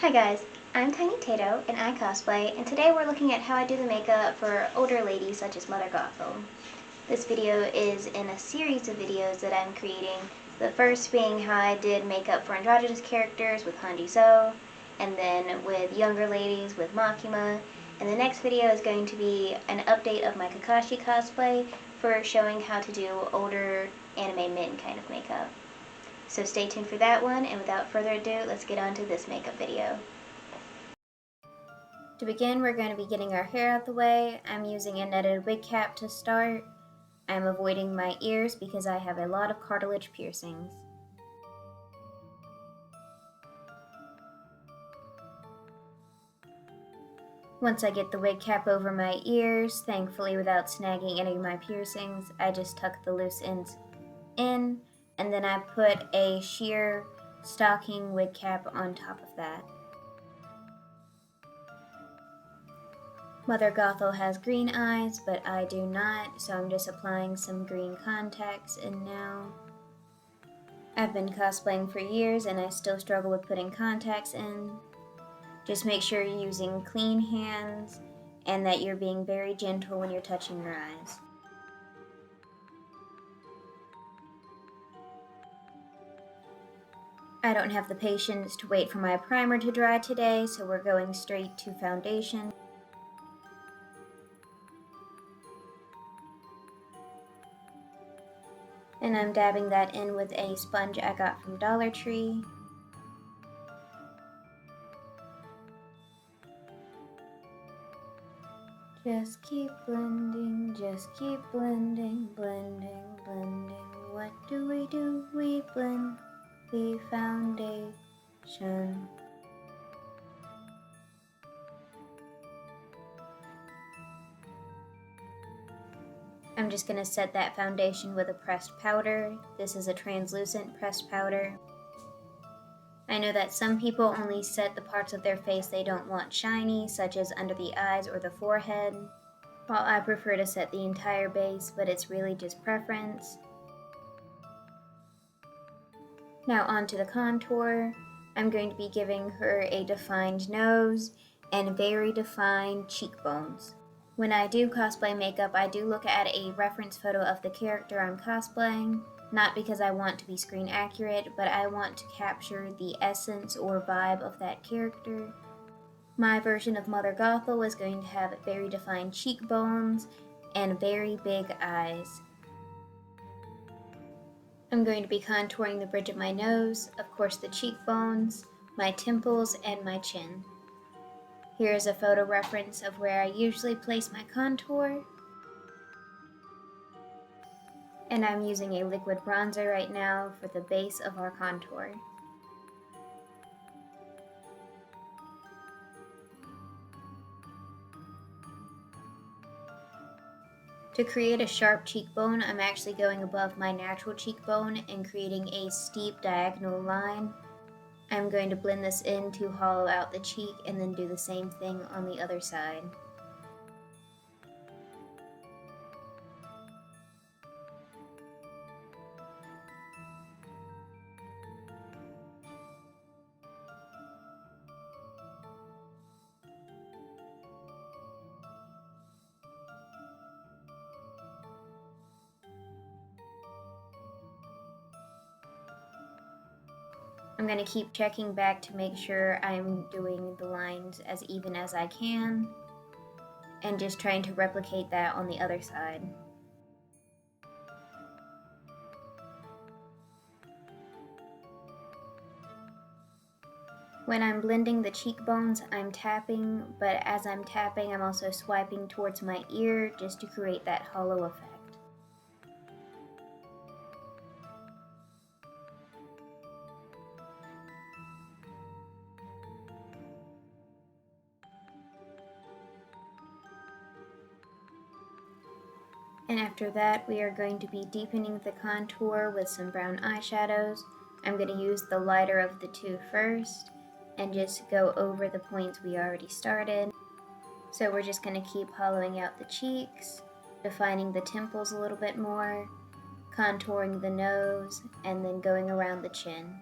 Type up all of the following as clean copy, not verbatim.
Hi guys, I'm Tiny Tato and I cosplay, and today we're looking at how I do the makeup for older ladies such as Mother Gothel. This video is in a series of videos that I'm creating, the first being how I did makeup for androgynous characters with Hanji So, and then with younger ladies with Makima, and the next video is going to be an update of my Kakashi cosplay for showing how to do older anime min kind of makeup. So stay tuned for that one, and without further ado, let's get on to this makeup video. To begin, we're going to be getting our hair out the way. I'm using a netted wig cap to start. I'm avoiding my ears because I have a lot of cartilage piercings. Once I get the wig cap over my ears, thankfully without snagging any of my piercings, I just tuck the loose ends in, and then I put a sheer stocking wig cap on top of that. Mother Gothel has green eyes, but I do not, so I'm just applying some green contacts in now. I've been cosplaying for years and I still struggle with putting contacts in. Just make sure you're using clean hands and that you're being very gentle when you're touching your eyes. I don't have the patience to wait for my primer to dry today, so we're going straight to foundation. And I'm dabbing that in with a sponge I got from Dollar Tree. Just keep blending, just keep blending, blending, blending. What do? We blend the foundation. I'm just going to set that foundation with a pressed powder. This is a translucent pressed powder. I know that some people only set the parts of their face they don't want shiny, such as under the eyes or the forehead, while I prefer to set the entire base, but it's really just preference. Now onto the contour. I'm going to be giving her a defined nose and very defined cheekbones. When I do cosplay makeup, I do look at a reference photo of the character I'm cosplaying, not because I want to be screen accurate, but I want to capture the essence or vibe of that character. My version of Mother Gothel is going to have very defined cheekbones and very big eyes. I'm going to be contouring the bridge of my nose, of course the cheekbones, my temples, and my chin. Here is a photo reference of where I usually place my contour. And I'm using a liquid bronzer right now for the base of our contour. To create a sharp cheekbone, I'm actually going above my natural cheekbone and creating a steep diagonal line. I'm going to blend this in to hollow out the cheek and then do the same thing on the other side. I'm going to keep checking back to make sure I'm doing the lines as even as I can, and just trying to replicate that on the other side. When I'm blending the cheekbones, I'm tapping, but as I'm tapping, I'm also swiping towards my ear just to create that hollow effect. And after that, we are going to be deepening the contour with some brown eyeshadows. I'm going to use the lighter of the two first and just go over the points we already started. So we're just going to keep hollowing out the cheeks, defining the temples a little bit more, contouring the nose, and then going around the chin.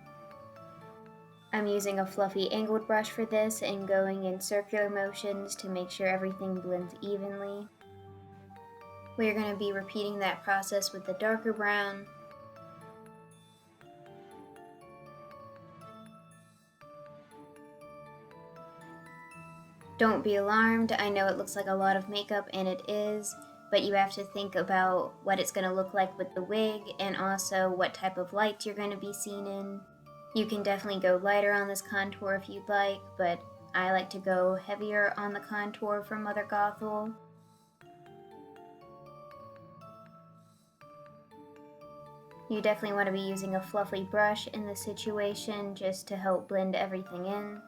I'm using a fluffy angled brush for this and going in circular motions to make sure everything blends evenly. We're going to be repeating that process with the darker brown. Don't be alarmed, I know it looks like a lot of makeup, and it is, but you have to think about what it's going to look like with the wig and also what type of lights you're going to be seen in. You can definitely go lighter on this contour if you'd like, but I like to go heavier on the contour for Mother Gothel. You definitely want to be using a fluffy brush in this situation just to help blend everything in.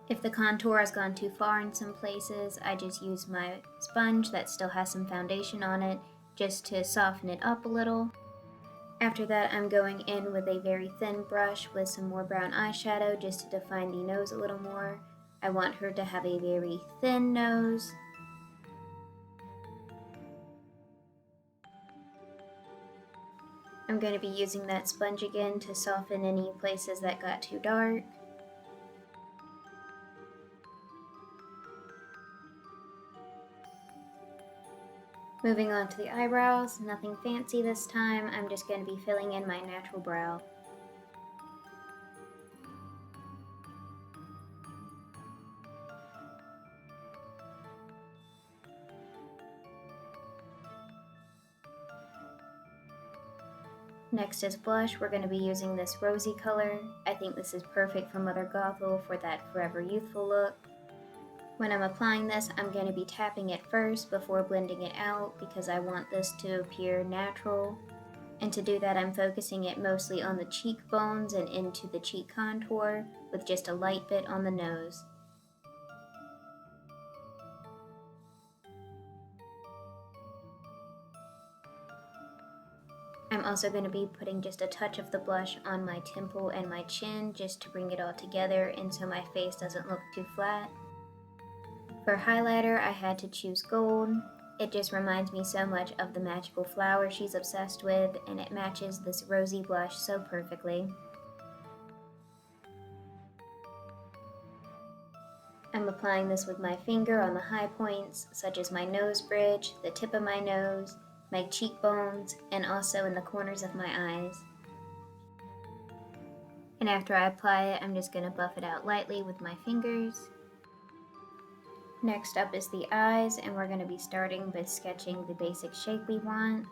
If the contour has gone too far in some places, I just use my sponge that still has some foundation on it just to soften it up a little. After that, I'm going in with a very thin brush with some more brown eyeshadow just to define the nose a little more. I want her to have a very thin nose. I'm going to be using that sponge again to soften any places that got too dark. Moving on to the eyebrows, nothing fancy this time, I'm just going to be filling in my natural brow. Next is blush. We're going to be using this rosy color. I think this is perfect for Mother Gothel for that forever youthful look. When I'm applying this, I'm going to be tapping it first before blending it out because I want this to appear natural. And to do that, I'm focusing it mostly on the cheekbones and into the cheek contour with just a light bit on the nose. I'm also going to be putting just a touch of the blush on my temple and my chin just to bring it all together and so my face doesn't look too flat. For highlighter, I had to choose gold. It just reminds me so much of the magical flower she's obsessed with, and it matches this rosy blush so perfectly. I'm applying this with my finger on the high points, such as my nose bridge, the tip of my nose, my cheekbones, and also in the corners of my eyes. And after I apply it, I'm just going to buff it out lightly with my fingers. Next up is the eyes, and we're going to be starting with sketching the basic shape we want.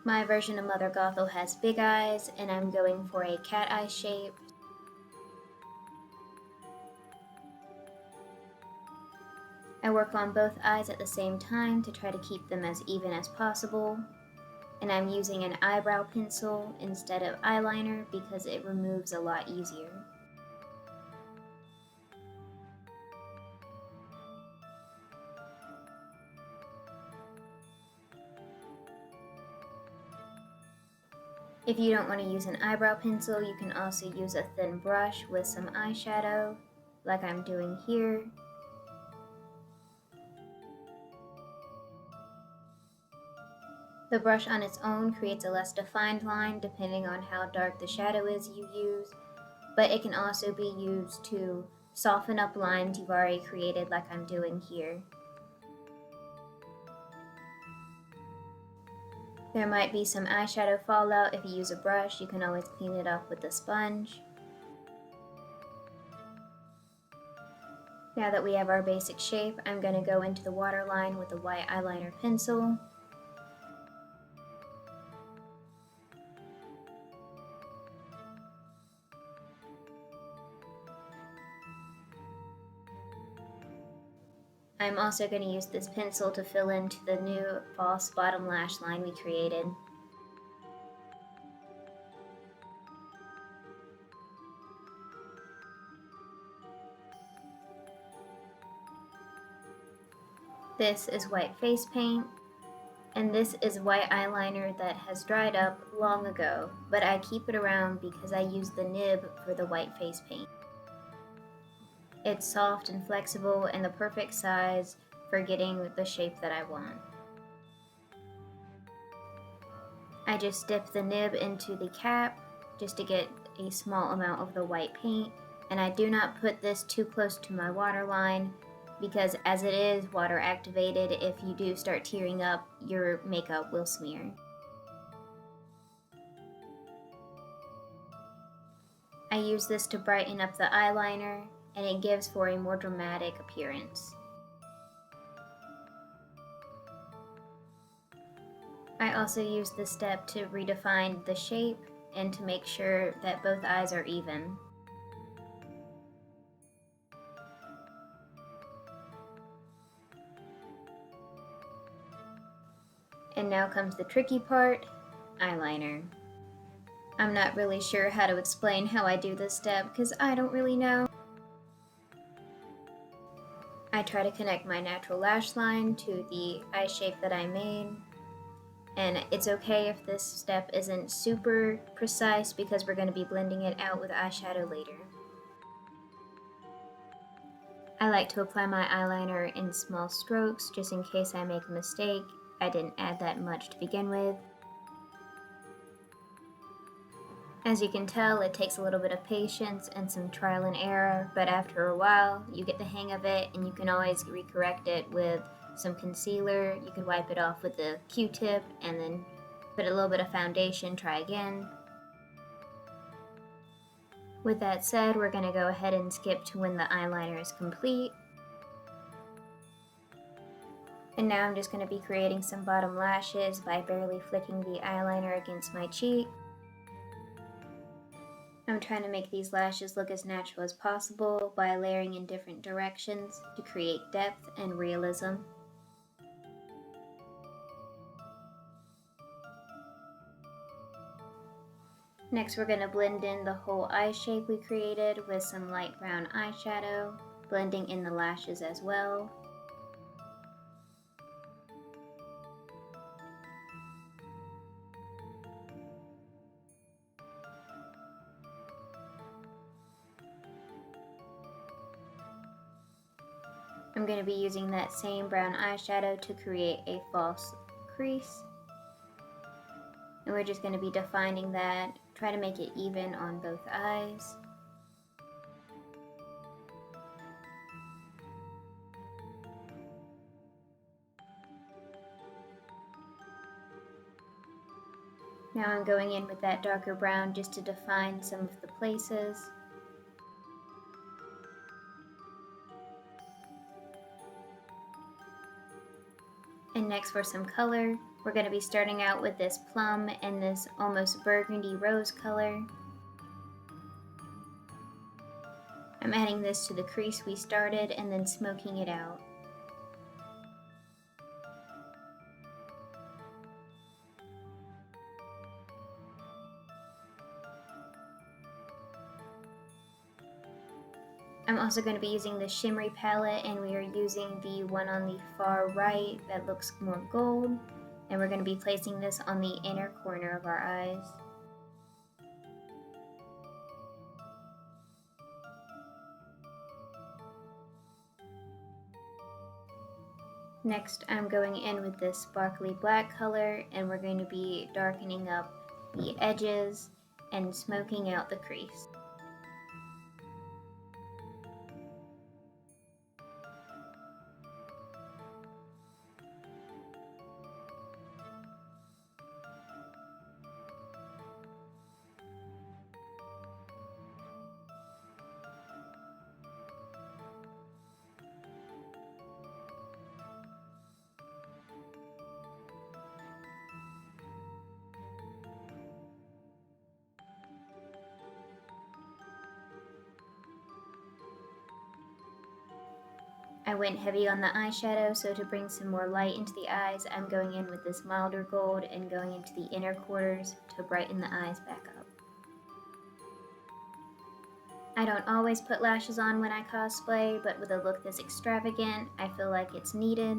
My version of Mother Gothel has big eyes, and I'm going for a cat eye shape. I work on both eyes at the same time to try to keep them as even as possible. And I'm using an eyebrow pencil instead of eyeliner because it removes a lot easier. If you don't want to use an eyebrow pencil, you can also use a thin brush with some eyeshadow, like I'm doing here. The brush on its own creates a less defined line depending on how dark the shadow is you use, but it can also be used to soften up lines you've already created like I'm doing here. There might be some eyeshadow fallout if you use a brush. You can always clean it up with a sponge. Now that we have our basic shape, I'm going to go into the waterline with a white eyeliner pencil. I'm also going to use this pencil to fill into the new false bottom lash line we created. This is white face paint, and this is white eyeliner that has dried up long ago, but I keep it around because I use the nib for the white face paint. It's soft and flexible and the perfect size for getting the shape that I want. I just dip the nib into the cap just to get a small amount of the white paint, and I do not put this too close to my waterline because as it is water activated, if you do start tearing up, your makeup will smear. I use this to brighten up the eyeliner, and it gives for a more dramatic appearance. I also use this step to redefine the shape and to make sure that both eyes are even. And now comes the tricky part, eyeliner. I'm not really sure how to explain how I do this step because I don't really know. I try to connect my natural lash line to the eye shape that I made. And it's okay if this step isn't super precise because we're going to be blending it out with eyeshadow later. I like to apply my eyeliner in small strokes just in case I make a mistake. I didn't add that much to begin with. As you can tell, it takes a little bit of patience and some trial and error, but after a while, you get the hang of it and you can always recorrect it with some concealer. You can wipe it off with the Q-tip and then put a little bit of foundation, try again. With that said, we're going to go ahead and skip to when the eyeliner is complete. And now I'm just going to be creating some bottom lashes by barely flicking the eyeliner against my cheek. I'm trying to make these lashes look as natural as possible by layering in different directions to create depth and realism. Next, we're going to blend in the whole eye shape we created with some light brown eyeshadow, blending in the lashes as well. I'm going to be using that same brown eyeshadow to create a false crease. And we're just going to be defining that, try to make it even on both eyes. Now I'm going in with that darker brown just to define some of the places. And next for some color, we're going to be starting out with this plum and this almost burgundy rose color. I'm adding this to the crease we started and then smoking it out. I'm also going to be using the shimmery palette, and we are using the one on the far right that looks more gold, and we're going to be placing this on the inner corner of our eyes. Next, I'm going in with this sparkly black color, and we're going to be darkening up the edges and smoking out the crease. I went heavy on the eyeshadow, so to bring some more light into the eyes, I'm going in with this milder gold and going into the inner quarters to brighten the eyes back up. I don't always put lashes on when I cosplay, but with a look this extravagant, I feel like it's needed.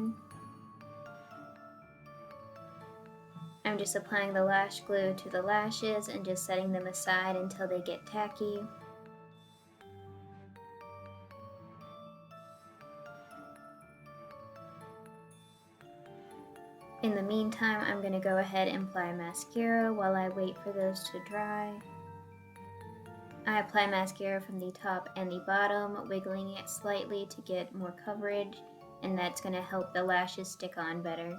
I'm just applying the lash glue to the lashes and just setting them aside until they get tacky. In the meantime, I'm going to go ahead and apply mascara while I wait for those to dry. I apply mascara from the top and the bottom, wiggling it slightly to get more coverage, and that's going to help the lashes stick on better.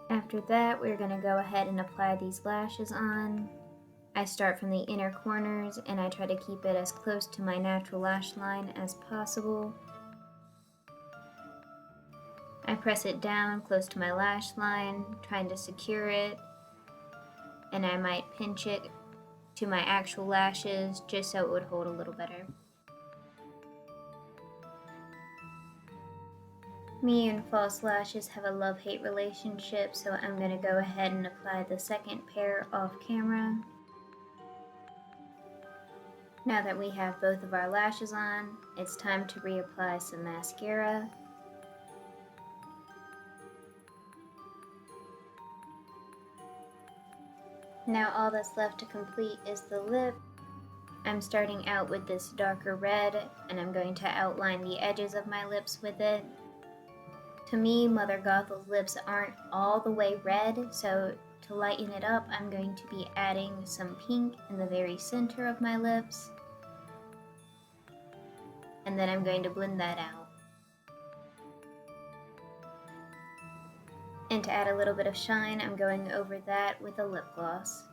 After that, we're going to go ahead and apply these lashes on. I start from the inner corners and I try to keep it as close to my natural lash line as possible. I press it down close to my lash line, trying to secure it, and I might pinch it to my actual lashes just so it would hold a little better. Me and false lashes have a love-hate relationship, so I'm going to go ahead and apply the second pair off camera. Now that we have both of our lashes on, it's time to reapply some mascara. Now all that's left to complete is the lip. I'm starting out with this darker red, and I'm going to outline the edges of my lips with it. To me, Mother Gothel's lips aren't all the way red, so to lighten it up, I'm going to be adding some pink in the very center of my lips. And then I'm going to blend that out. And to add a little bit of shine, I'm going over that with a lip gloss.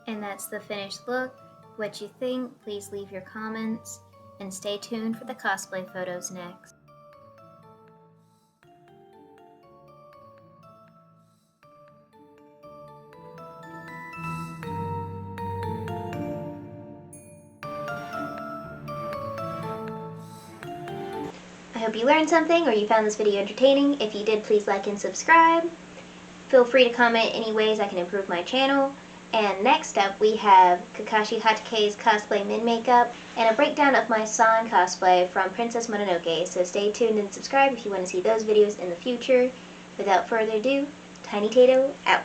And that's the finished look. What you think, please leave your comments, and stay tuned for the cosplay photos next. I hope you learned something or you found this video entertaining. If you did, please like and subscribe. Feel free to comment any ways I can improve my channel. And next up we have Kakashi Hatake's cosplay mid-makeup and a breakdown of my San cosplay from Princess Mononoke, so stay tuned and subscribe if you want to see those videos in the future. Without further ado, Tiny Tato out.